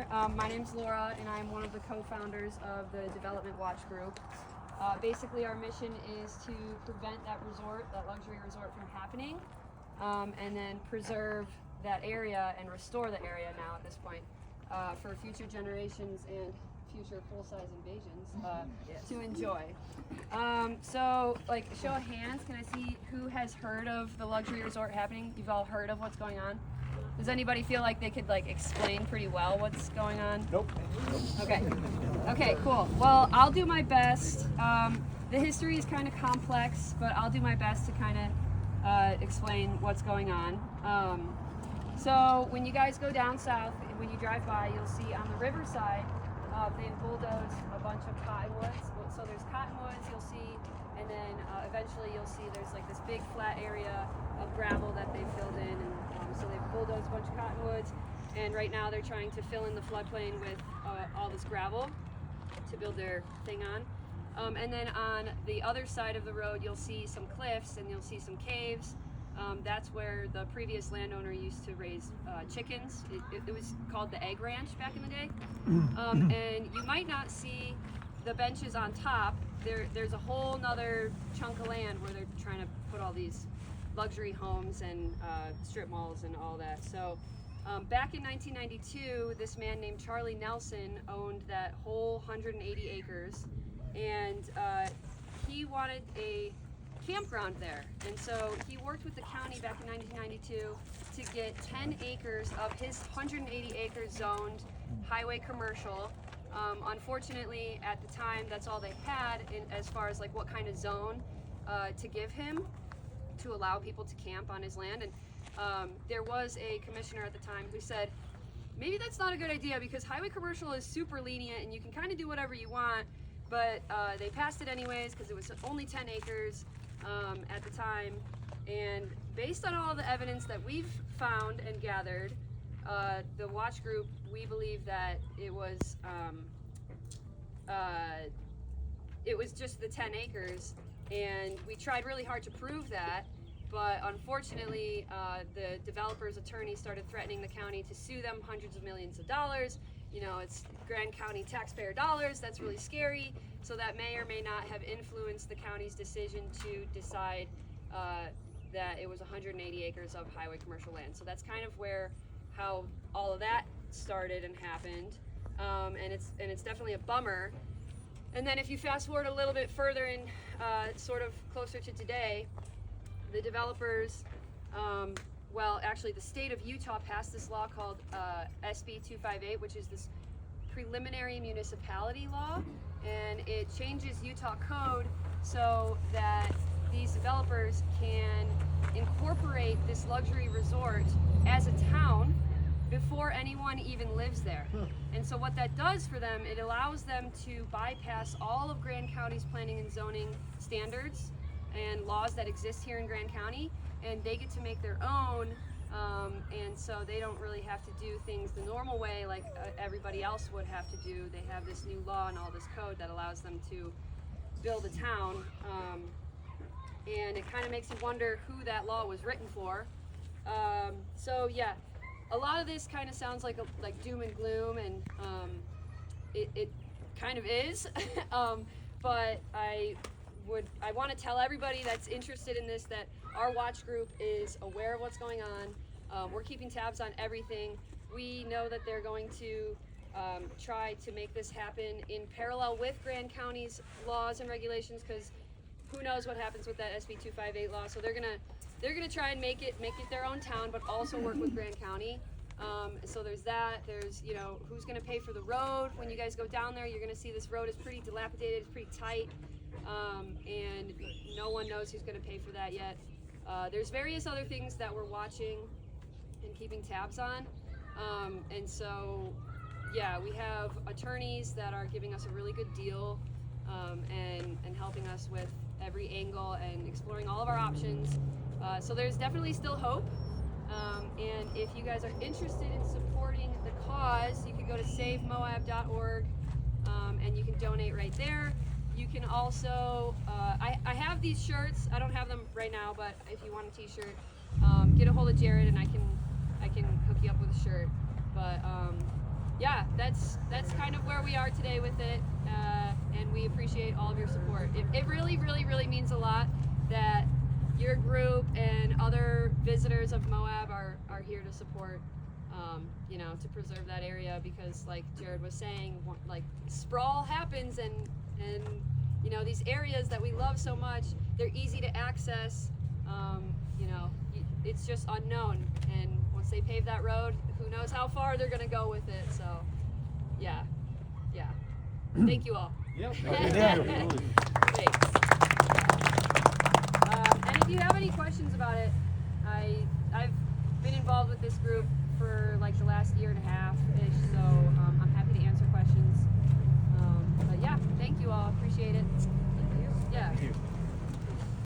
here. My name's Laura, and I'm one of the co-founders of the Development Watch Group. Basically, our mission is to prevent that luxury resort from happening, and then preserve that area and restore the area now at this point for future generations and future full-size invasions to enjoy. So, like, show of hands, can I see who has heard of the luxury resort happening? You've all heard of what's going on? Does anybody feel like they could explain pretty well what's going on? Nope. Okay. Okay, cool. Well, I'll do my best. The history is kind of complex, but I'll do my best to kind of explain what's going on. So when you guys go down south, when you drive by, you'll see on the riverside, they've bulldozed a bunch of cottonwoods. So there's cottonwoods, you'll see, and then eventually you'll see there's like this big flat area of gravel that they filled in, and so they've bulldozed a bunch of cottonwoods, and right now they're trying to fill in the floodplain with all this gravel to build their thing on. And then on the other side of the road, you'll see some cliffs and you'll see some caves. That's where the previous landowner used to raise chickens. It was called the Egg Ranch back in the day. And you might not see the benches on top. There's a whole nother chunk of land where they're trying to put all these luxury homes and strip malls and all that. So back in 1992, this man named Charlie Nelson owned that whole 180 acres, and he wanted a campground there. And so he worked with the county back in 1992 to get 10 acres of his 180 acres zoned highway commercial. Unfortunately, at the time, that's all they had as far as what kind of zone to give him to allow people to camp on his land. And there was a commissioner at the time who said, maybe that's not a good idea because highway commercial is super lenient and you can kind of do whatever you want, but they passed it anyways because it was only 10 acres at the time. And based on all the evidence that we've found and gathered, the watch group, we believe that it was just the 10 acres. And we tried really hard to prove that, but unfortunately, the developer's attorney started threatening the county to sue them hundreds of millions of dollars. You know, it's Grand County taxpayer dollars. That's really scary. So that may or may not have influenced the county's decision to decide that it was 180 acres of highway commercial land. So that's kind of how all of that started and happened. And it's definitely a bummer. And then if you fast forward a little bit further and sort of closer to today, the developers, actually the state of Utah passed this law called SB 258, which is this preliminary municipality law, and it changes Utah code so that these developers can incorporate this luxury resort as a town before anyone even lives there. And so what that does for them, it allows them to bypass all of Grand County's planning and zoning standards and laws that exist here in Grand County, and they get to make their own, and so they don't really have to do things the normal way like everybody else would have to do. They have this new law and all this code that allows them to build a town, and it kind of makes you wonder who that law was written for. So yeah, a lot of this kind of sounds like doom and gloom, and it kind of is, but I want to tell everybody that's interested in this that our watch group is aware of what's going on. We're keeping tabs on everything. We know that they're going to try to make this happen in parallel with Grand County's laws and regulations, because who knows what happens with that SB 258 law. So they're gonna try and make it their own town, but also work with Grand County. So there's that. There's, who's gonna pay for the road. When you guys go down there, you're gonna see this road is pretty dilapidated, it's pretty tight, and no one knows who's gonna pay for that yet. There's various other things that we're watching and keeping tabs on. And so, yeah, we have attorneys that are giving us a really good deal, and helping us with every angle and exploring all of our options. So there's definitely still hope. And if you guys are interested in supporting the cause, you can go to savemoab.org, and you can donate right there. You can also, I have these shirts. I don't have them right now, but if you want a t-shirt, get a hold of Jared and I can hook you up with a shirt. But yeah, that's kind of where we are today with it, and we appreciate all of your support. It really, really, really means a lot that your group and other visitors of Moab are here to support, you know, to preserve that area, because like Jared was saying, like sprawl happens, and you know, these areas that we love so much, they're easy to access. You know, it's just unknown, and once they pave that road, who knows how far they're gonna go with it. So yeah, thank you all. Yep. Thanks. And if you have any questions about it, I've been involved with this group for like the last year and a half-ish, so I'm happy to answer questions. But yeah, thank you all, appreciate it. Yeah. Thank you.